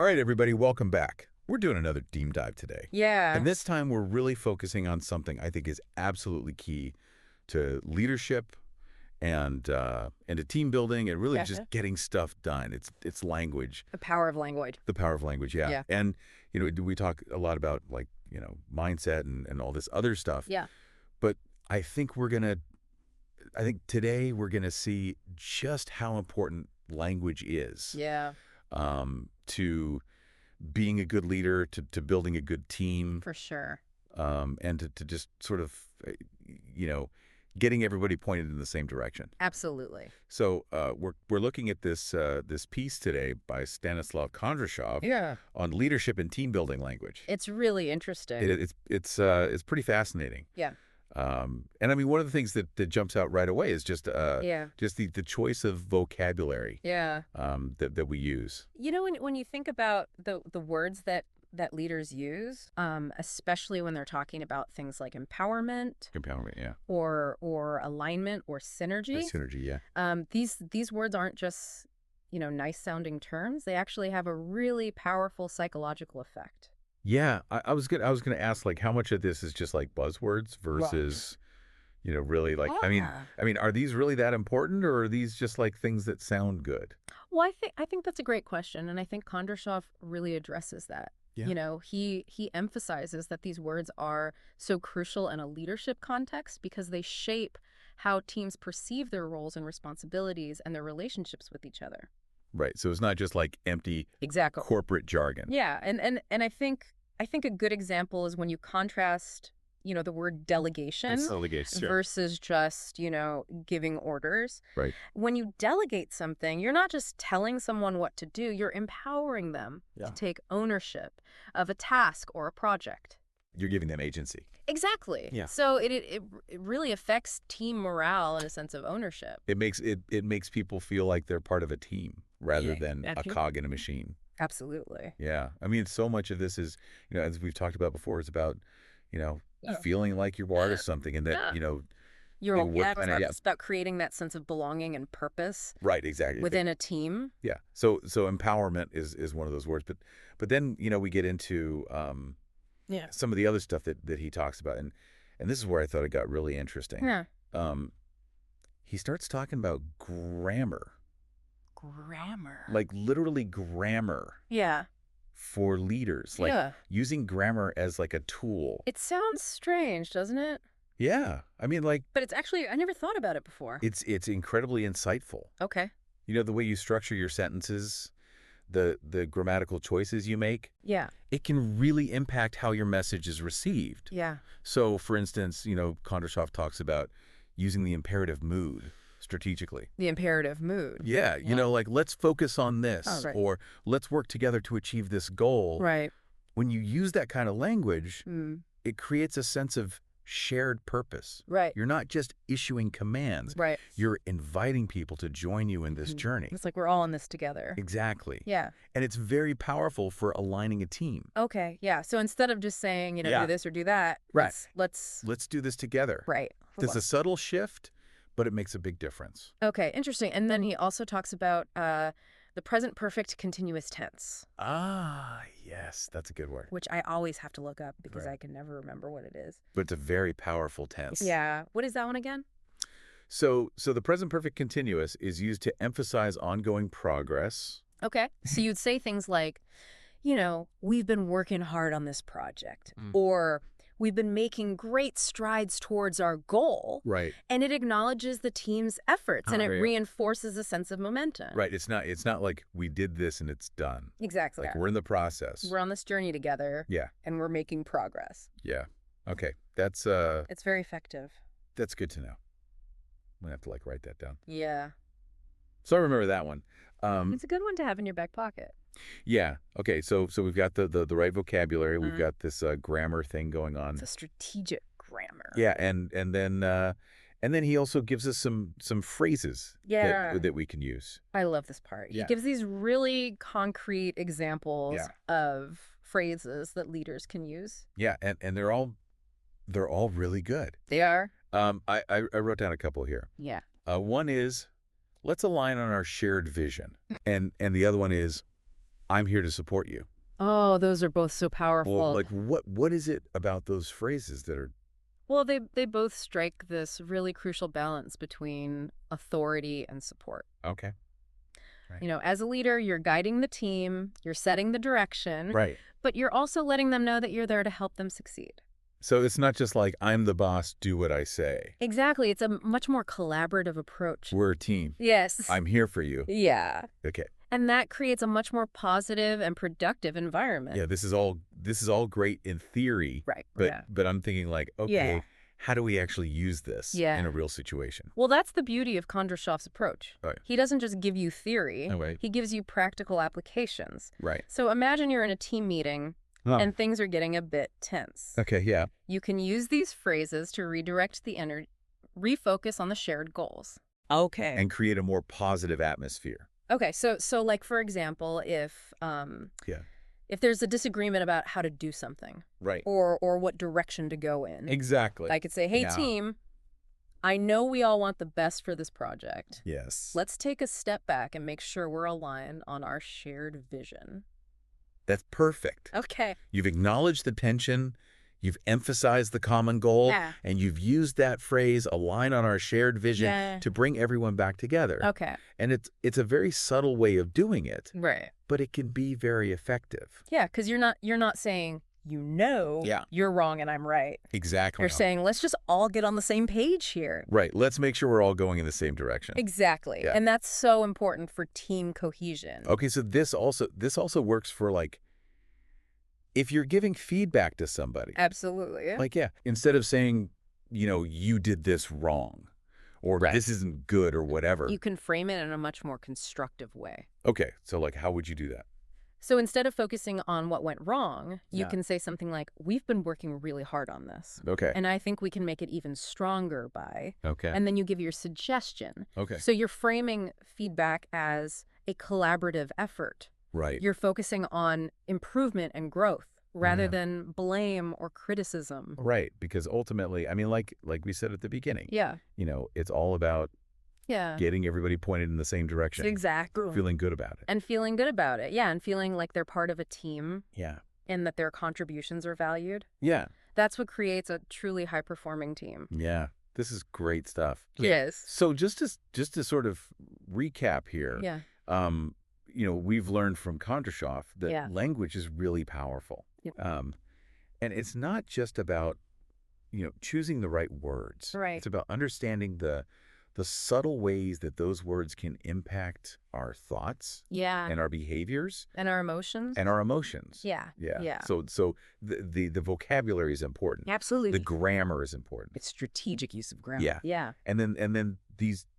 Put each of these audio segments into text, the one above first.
All right, everybody, welcome back. We're doing another deep dive today. Yeah. And this time we're really focusing on something I think is absolutely key to leadership and to team building and really just getting stuff done. It's language. The power of language. The power of language, yeah. Yeah. And, we talk a lot about mindset and all this other stuff. Yeah. But I think today we're going to see just how important language is. Yeah. To being a good leader, to building a good team. For sure. And to just sort of, getting everybody pointed in the same direction. Absolutely. So we're looking at this piece today by Stanislav Kondrashov on leadership and team building language. It's really interesting. It's pretty fascinating. Yeah. And I mean, one of the things that jumps out right away is just the choice of vocabulary. Yeah. That we use. When you think about the words that leaders use, especially when they're talking about things like empowerment, yeah, or alignment or synergy. Synergy, yeah. These words aren't just nice sounding terms. They actually have a really powerful psychological effect. Yeah, I was gonna ask, like, how much of this is just like buzzwords versus, really like, I mean, are these really that important, or are these just like things that sound good? Well, I think that's a great question, and I think Kondrashov really addresses that. Yeah. He emphasizes that these words are so crucial in a leadership context because they shape how teams perceive their roles and responsibilities and their relationships with each other. Right. So it's not just like empty corporate jargon. Yeah. And I think a good example is when you contrast, the word delegation versus just, giving orders. Right. When you delegate something, you're not just telling someone what to do, you're empowering them to take ownership of a task or a project. You're giving them agency. Exactly. Yeah. So it really affects team morale and a sense of ownership. It makes people feel like they're part of a team rather than a cog in a machine. Absolutely. Yeah. I mean, so much of this is, as we've talked about before, is about, feeling like you're part of something and that, it's about creating that sense of belonging and purpose. Right, exactly. Within a team. Yeah. So empowerment is one of those words. But then, we get into some of the other stuff that he talks about. And this is where I thought it got really interesting. Yeah. He starts talking about grammar. Grammar. Like literally grammar. Yeah. For leaders. Like using grammar as like a tool. It sounds strange, doesn't it? Yeah. I mean, like. But it's actually, I never thought about it before. It's incredibly insightful. Okay. The way you structure your sentences, the grammatical choices you make. Yeah. It can really impact how your message is received. Yeah. So, for instance, Kondrashov talks about using the imperative mood strategically. The imperative mood. Yeah. Like, let's focus on this, or let's work together to achieve this goal. Right. When you use that kind of language, it creates a sense of shared purpose. Right. You're not just issuing commands. Right. You're inviting people to join you in this journey. It's like we're all in this together. Exactly. Yeah. And it's very powerful for aligning a team. Okay. Yeah. So instead of just saying, do this or do that, let's do this together. Right. There's a subtle shift, but it makes a big difference. Okay. Interesting. And then he also talks about the present perfect continuous tense. Ah, yes. That's a good word. Which I always have to look up because I can never remember what it is. But it's a very powerful tense. Yeah. What is that one again? So the present perfect continuous is used to emphasize ongoing progress. Okay. So you'd say things like, we've been working hard on this project. Or we've been making great strides towards our goal. Right. And it acknowledges the team's efforts and it reinforces a sense of momentum. Right. It's not like we did this and it's done. Exactly. Like we're in the process. We're on this journey together. Yeah. And we're making progress. Yeah. Okay. That's it's very effective. That's good to know. I'm gonna have to write that down. Yeah. So I remember that one. It's a good one to have in your back pocket. Yeah. Okay. So we've got the right vocabulary. We've got this grammar thing going on. It's a strategic grammar. Yeah, and then he also gives us some phrases that we can use. I love this part. He gives these really concrete examples of phrases that leaders can use. Yeah, and they're all really good. They are. I wrote down a couple here. Yeah. One is, let's align on our shared vision, and the other one is, I'm here to support you. Oh, those are both so powerful. Well, like what is it about those phrases that are... Well, they both strike this really crucial balance between authority and support. Okay. Right. You know, as a leader, you're guiding the team, you're setting the direction, Right. but you're also letting them know that you're there to help them succeed. So it's not just like, I'm the boss, do what I say. Exactly. It's a much more collaborative approach. We're a team. Yes. I'm here for you. Yeah. Okay. And that creates a much more positive and productive environment. Yeah, this is all great in theory. Right. But I'm thinking like, okay, how do we actually use this in a real situation? Well, that's the beauty of Kondrashov's approach. Right. He doesn't just give you theory. Oh, right. He gives you practical applications. Right. So imagine you're in a team meeting and things are getting a bit tense. Okay, yeah. You can use these phrases to redirect the energy, refocus on the shared goals. Okay. And create a more positive atmosphere. Okay, so like for example, if there's a disagreement about how to do something, right, or what direction to go in, exactly, I could say, "Hey team, I know we all want the best for this project. Yes. Let's take a step back and make sure we're aligned on our shared vision." That's perfect. Okay. You've acknowledged the tension, you've emphasized the common goal, and you've used that phrase, align on our shared vision, to bring everyone back together. Okay. And it's a very subtle way of doing it. Right. But it can be very effective. Yeah, because you're not saying, you're wrong and I'm right. Exactly. You're saying, let's just all get on the same page here. Right. Let's make sure we're all going in the same direction. Exactly. Yeah. And that's so important for team cohesion. Okay, so this also works for like, if you're giving feedback to somebody. Absolutely. Like, instead of saying, you did this wrong or this isn't good or whatever. You can frame it in a much more constructive way. Okay, so like, how would you do that? So instead of focusing on what went wrong, you can say something like, we've been working really hard on this. Okay. And I think we can make it even stronger by. Okay. And then you give your suggestion. Okay. So you're framing feedback as a collaborative effort. Right. You're focusing on improvement and growth rather than blame or criticism. Right. Because ultimately, I mean, like we said at the beginning. Yeah. It's all about getting everybody pointed in the same direction. Exactly. Feeling good about it. And feeling good about it. Yeah. And feeling like they're part of a team. Yeah. And that their contributions are valued. Yeah. That's what creates a truly high-performing team. Yeah. This is great stuff. Yes. So just to sort of recap here. Yeah. We've learned from Kondrashov that language is really powerful. Yep. And it's not just about, choosing the right words. Right. It's about understanding the subtle ways that those words can impact our thoughts and our behaviors And our emotions. Yeah. Yeah. So the vocabulary is important. Absolutely. The grammar is important. It's strategic use of grammar. Yeah. Yeah. And then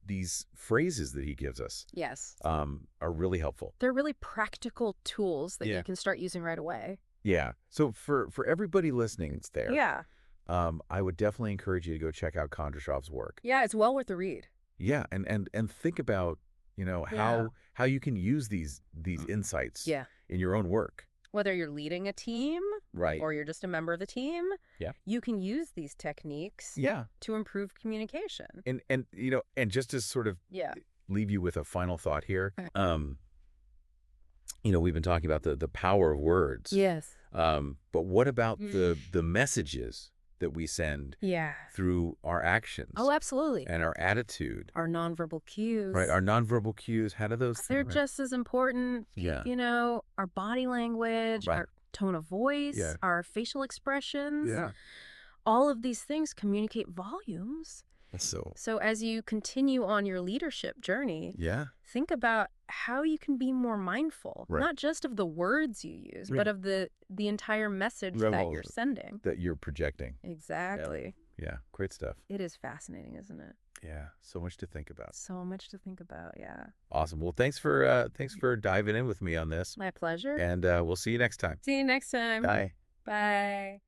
these phrases that he gives us Yes. are really helpful. They're really practical tools that you can start using right away. Yeah. So for everybody listening, it's there. Yeah. I would definitely encourage you to go check out Kondrashov's work. Yeah, it's well worth the read. Yeah, and think about, how you can use these insights in your own work. Whether you're leading a team Right. or you're just a member of the team, Yeah. you can use these techniques to improve communication. And just to sort of leave you with a final thought here, we've been talking about the power of words. Yes. But what about the messages that we send through our actions? Oh, absolutely. And our attitude. Our nonverbal cues. Right, our nonverbal cues, how do those They're just as important. Yeah. Our body language, Right. our tone of voice, our facial expressions. Yeah. All of these things communicate volumes. So as you continue on your leadership journey, think about how you can be more mindful, not just of the words you use, but of the entire message that you're sending. That you're projecting. Exactly. Yeah, great stuff. It is fascinating, isn't it? Yeah, so much to think about. So much to think about, yeah. Awesome. Well, thanks for diving in with me on this. My pleasure. And we'll see you next time. See you next time. Bye. Bye.